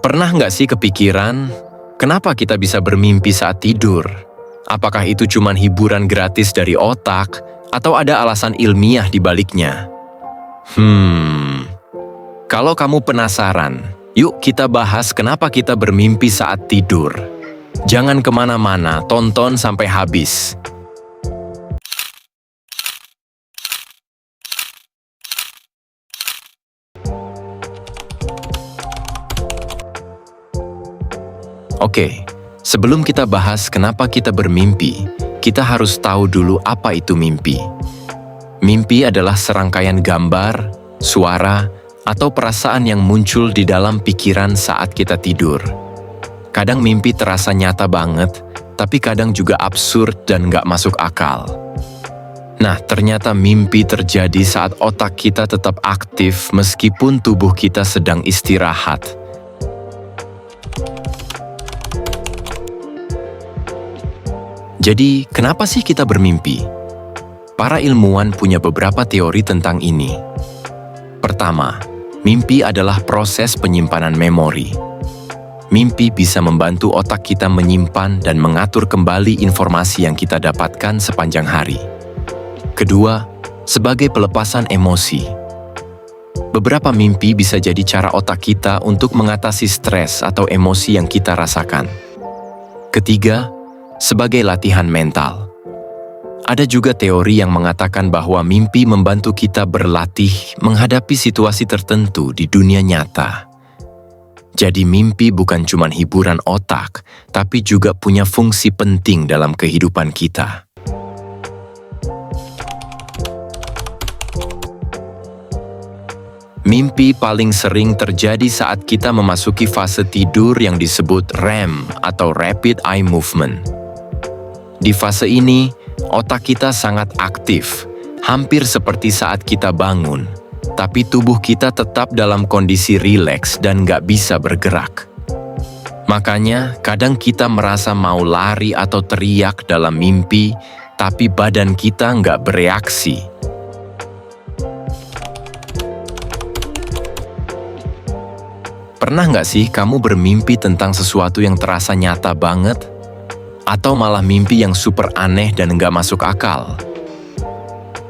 Pernah nggak sih kepikiran, kenapa kita bisa bermimpi saat tidur? Apakah itu cuma hiburan gratis dari otak, atau ada alasan ilmiah di baliknya? Kalau kamu penasaran, yuk kita bahas kenapa kita bermimpi saat tidur. Jangan kemana-mana, tonton sampai habis. Oke, sebelum kita bahas kenapa kita bermimpi, kita harus tahu dulu apa itu mimpi. Mimpi adalah serangkaian gambar, suara, atau perasaan yang muncul di dalam pikiran saat kita tidur. Kadang mimpi terasa nyata banget, tapi kadang juga absurd dan nggak masuk akal. Nah, ternyata mimpi terjadi saat otak kita tetap aktif meskipun tubuh kita sedang istirahat. Jadi, kenapa sih kita bermimpi? Para ilmuwan punya beberapa teori tentang ini. Pertama, mimpi adalah proses penyimpanan memori. Mimpi bisa membantu otak kita menyimpan dan mengatur kembali informasi yang kita dapatkan sepanjang hari. Kedua, sebagai pelepasan emosi. Beberapa mimpi bisa jadi cara otak kita untuk mengatasi stres atau emosi yang kita rasakan. Ketiga, sebagai latihan mental. Ada juga teori yang mengatakan bahwa mimpi membantu kita berlatih menghadapi situasi tertentu di dunia nyata. Jadi mimpi bukan cuma hiburan otak, tapi juga punya fungsi penting dalam kehidupan kita. Mimpi paling sering terjadi saat kita memasuki fase tidur yang disebut REM atau Rapid Eye Movement. Di fase ini, otak kita sangat aktif, hampir seperti saat kita bangun, tapi tubuh kita tetap dalam kondisi rileks dan nggak bisa bergerak. Makanya, kadang kita merasa mau lari atau teriak dalam mimpi, tapi badan kita nggak bereaksi. Pernah nggak sih kamu bermimpi tentang sesuatu yang terasa nyata banget? Atau malah mimpi yang super aneh dan nggak masuk akal?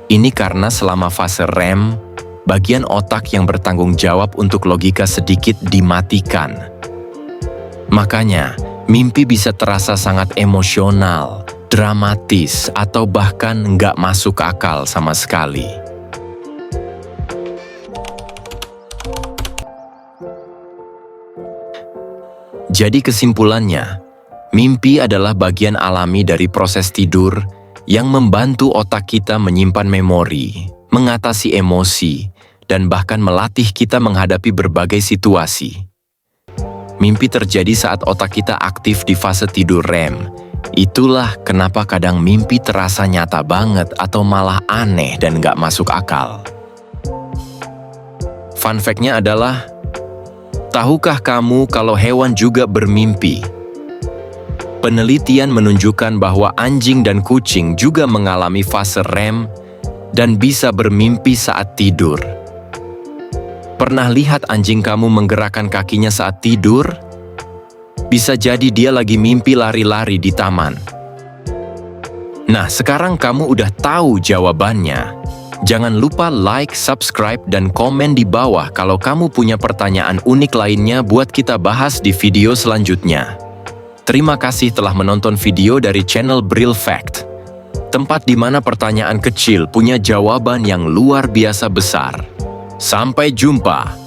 Ini karena selama fase REM, bagian otak yang bertanggung jawab untuk logika sedikit dimatikan. Makanya, mimpi bisa terasa sangat emosional, dramatis, atau bahkan nggak masuk akal sama sekali. Jadi kesimpulannya, mimpi adalah bagian alami dari proses tidur yang membantu otak kita menyimpan memori, mengatasi emosi, dan bahkan melatih kita menghadapi berbagai situasi. Mimpi terjadi saat otak kita aktif di fase tidur REM. Itulah kenapa kadang mimpi terasa nyata banget atau malah aneh dan nggak masuk akal. Fun fact-nya adalah, tahukah kamu kalau hewan juga bermimpi? Penelitian menunjukkan bahwa anjing dan kucing juga mengalami fase REM dan bisa bermimpi saat tidur. Pernah lihat anjing kamu menggerakkan kakinya saat tidur? Bisa jadi dia lagi mimpi lari-lari di taman. Nah, sekarang kamu udah tahu jawabannya. Jangan lupa like, subscribe, dan komen di bawah kalau kamu punya pertanyaan unik lainnya buat kita bahas di video selanjutnya. Terima kasih telah menonton video dari channel Bril Fact, tempat di mana pertanyaan kecil punya jawaban yang luar biasa besar. Sampai jumpa!